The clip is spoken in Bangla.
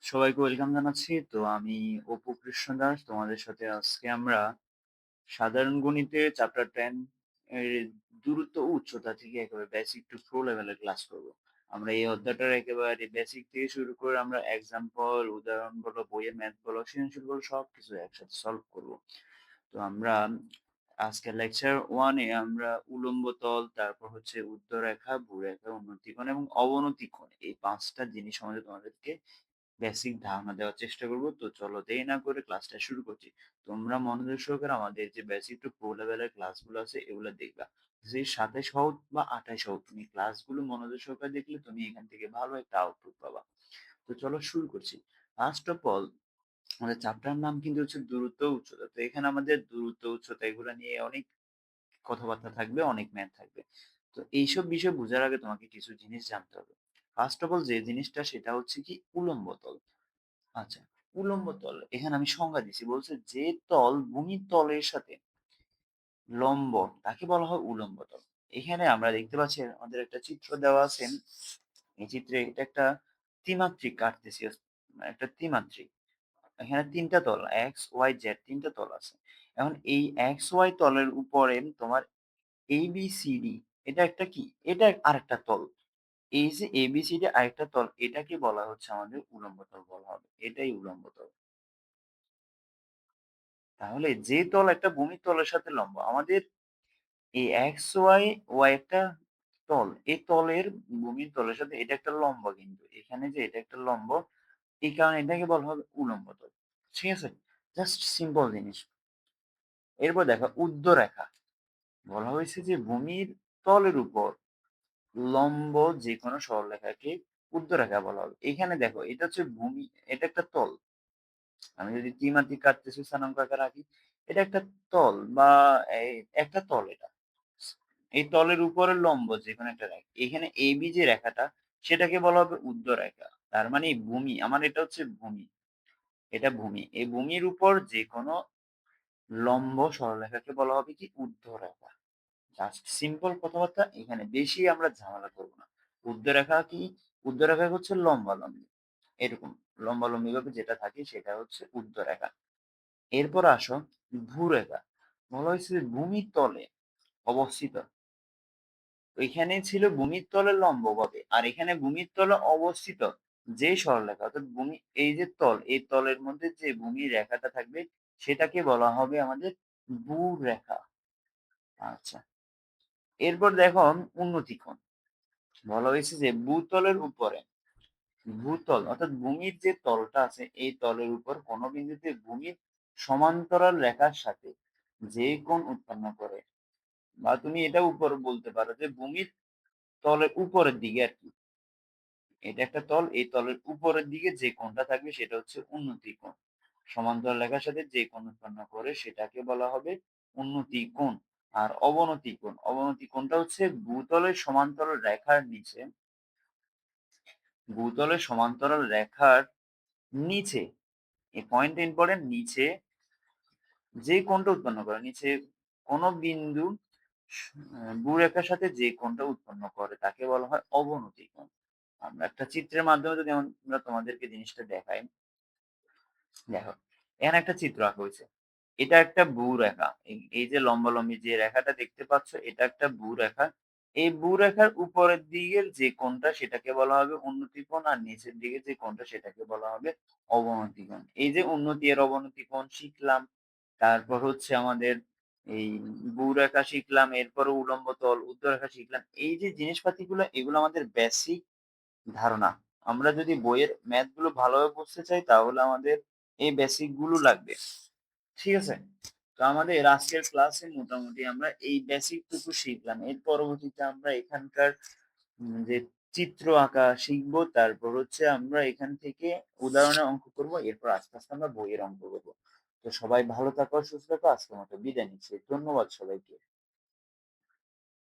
সবাইকে ওয়েলকাম জানাচ্ছি। তো আমি অপু কৃষ্ণ দাস। তোমাদের সাথে আজকে আমরা সাধারণ গণিতে চ্যাপ্টার 10 এর দূরত্ব ও উচ্চতা থেকে একেবারে বেসিক টু প্রো লেভেলের ক্লাস করব। আমরা এই অধ্যায়টার একেবারে বেসিক থেকে শুরু করে আমরা এক্সাম্পল, উদাহরণ বলো, বইয়ের ম্যাথ বলো, সৃজনশীল বলো সবকিছু একসাথে সলভ করব। তো আমরা আজকের লেকচার 1 এ আমরা উলম্ব তল, তারপর হচ্ছে উর্ধ্বরেখা, ভূরেখা, উন্নতি কোণ এবং অবনতি কোণ এই 5টা জিনিস সম্বন্ধে তোমাদেরকে বেসিক ধারণা দেওয়ার চেষ্টা করব। তো চলো দেরি না করে ক্লাসটা শুরু করছি। তোমরা মনোযোগ সহকারে আমাদের যে বেসিক টু প্রো লেভেলের ক্লাসগুলো আছে এগুলো দেখবা। যে 27 হোক বা 28 হোক, তুমি ক্লাসগুলো মনোযোগ সহকারে দেখলে তুমি এখান থেকে ভালো একটা আউটপুট পাবা। তো চলো শুরু করছি। ফার্স্ট অফ অল, আমাদের চ্যাপ্টার নাম কিন্তু হচ্ছে দূরত্ব ও উচ্চতা। তো এখানে আমাদের দূরত্ব উচ্চতা এগুলো নিয়ে অনেক কথাবার্তা থাকবে, অনেক ম্যাথ থাকবে। তো এইসব বিষয় বোঝার আগে তোমাকে কিছু জিনিস জানতে হবে। ফার্স্ট অফ অল যে জিনিসটা সেটা হচ্ছে কি উলম্ব তল। আচ্ছা, উলম্ব তল এখানে আমি সংজ্ঞা দিছি, বলছে যে তল ভূমির তলের সাথে লম্ব তাকে বলা হয় উলম্ব তল। এখানে আমরা দেখতে পাচ্ছি আমাদের একটা চিত্র দেওয়া আছে। এই চিত্রে এটা একটা ত্রিমাত্রিক কাটতেছি, একটা ত্রিমাত্রিক। এখানে তিনটা তল এক্স ওয়াই জেড, তিনটা তল আছে। এখন এই এক্স ওয়াই তলের উপরে তোমার এ বি সি ডি, এটা একটা কি, এটা আরেকটা তল। এই যে এ বি সি ডি আরেকটা তল, এটাকে বলা হচ্ছে আমাদের উলম্ব তল বলা হবে, এটাই উলম্ব তল। তাহলে যে তল একটা ভূমির তলের সাথে লম্ব, আমাদের এই এক্স ওয়াই ওয়াই একটা তল, এই তলের ভূমির তলের সাথে এটা একটা লম্ব, কিন্তু এখানে যে এটা একটা লম্ব, এই কারণে এটাকে বলা হবে উলম্ব তল। ঠিক আছে, জাস্ট সিম্পল জিনিস। এরপর দেখো উর্ধ্বরেখা, বলা হয়েছে যে ভূমির তলের উপর লম্ব যে কোনো সরলরেখাকে উর্ধ্বরেখা বলা হবে। এখানে দেখো এটা হচ্ছে ভূমি, এটা একটা তল। আমি যদি ত্রিমাত্রিক কাটতেছি স্থানাঙ্ক আকারে আঁকি, এটা একটা তল বা এই একটা তল এটা। এই তলের উপরের লম্ব যেকোনো একটা রেখা। এখানে AB যে রেখাটা সেটাকে বলা হবে উর্ধ্বরেখা। তার মানে এই ভূমি, আমার এটা হচ্ছে ভূমি, এটা ভূমি। এই ভূমির উপর যেকোনো লম্ব সরলরেখাকে বলা হবে কি উর্ধ্বরেখা। জাস্ট সিম্পল কথাবার্তা, এখানে বেশি আমরা ঝামেলা করব না। উর্ধ্বরেখা কি? উর্ধ্বরেখা হচ্ছে লম্বালম্বি, এরকম লম্বালম্বি ভাবে যেটা থাকে সেটা হচ্ছে উর্ধ্বরেখা। এরপর আসো ভূরেখা, বলা হয়েছে যে ভূমির তলে অবস্থিত। এখানে ছিল ভূমির তলে লম্বভাবে, আর এখানে ভূমির তলে অবস্থিত যে সরলরেখা, অর্থাৎ ভূমি এই যে তল, এই তলের মধ্যে যে ভূমি রেখাটা থাকবে সেটাকে বলা হবে আমাদের ভূরেখা। আচ্ছা, এরপর দেখো উন্নতি কোণ, বলা হয়েছে যে ভূতলের উপরে, ভূতল অর্থাৎ ভূমির যে তলটা আছে এই তলের উপর কোনো বিন্দুতে ভূমির সমান্তরাল রেখার সাথে যে কোণ উৎপন্ন করে, বা তুমি এটা উপর বলতে পারো যে ভূমির তলের উপরের দিকে আর কি, এটা একটা তল, এই তলের উপরের দিকে যে কোণটা থাকবে সেটা হচ্ছে উন্নতি কোণ। সমান্তরাল রেখার সাথে যে কোণ উৎপন্ন করে সেটাকে বলা হবে উন্নতি কোণ। আর অবনতি কোণ, অবনতি কোণটা হচ্ছে ভূতলের সমান্তরাল রেখার নিচে, ভূতলের সমান্তরাল রেখার নিচে, এই পয়েন্টটা ইম্পর্টেন্ট, নিচে যে কোণটা উৎপন্ন করে, নিচে কোন বিন্দু ভূরেখার সাথে যে কোণটা উৎপন্ন করে তাকে বলা হয় অবনতি কোণ। আমরা একটা চিত্রের মাধ্যমে যদি আমরা তোমাদেরকে জিনিসটা দেখাই, দেখো এখানে একটা চিত্র আঁকা হয়েছে, এটা একটা ভূরেখা। এই যে লম্বালম্বি যে রেখাটা দেখতে পাচ্ছ এটা একটা ভূরেখা। এই ভূরেখার উপরের দিকের যে কোণটা সেটাকে বলা হবে উন্নতি কোণ, আর নিচের দিকে যে কোণটা সেটাকে বলা হবে অবনতি কোণ। এই যে উন্নতি আর অবনতি কোণ শিখলাম, তারপর হচ্ছে আমাদের এই ভূরেখা শিখলাম, এরপরে উলম্ব তল, উর্ধ্বরেখা শিখলাম। এই যে জিনিসপাতিগুলো এগুলো আমাদের বেসিক ধারণা। আমরা যদি বইয়ের ম্যাথ গুলো ভালোভাবে বুঝতে চাই তাহলে আমাদের এই বেসিক গুলো লাগবে। ঠিক আছে, তো আমাদের আজকের ক্লাসে মোটামুটি আমরা এই বেসিক টুকু শিখলাম। এর পরবর্তীতে আমরা এখানকার যে চিত্র আঁকা শিখবো, তারপর হচ্ছে আমরা এখান থেকে উদাহরণের অঙ্ক করব, এরপর আস্তে আস্তে আমরা বইয়ের অঙ্ক করবো। তো সবাই ভালো থাকো, সুস্থ থাকো, আজকের মতো বিদায় নিচ্ছি, ধন্যবাদ সবাইকে।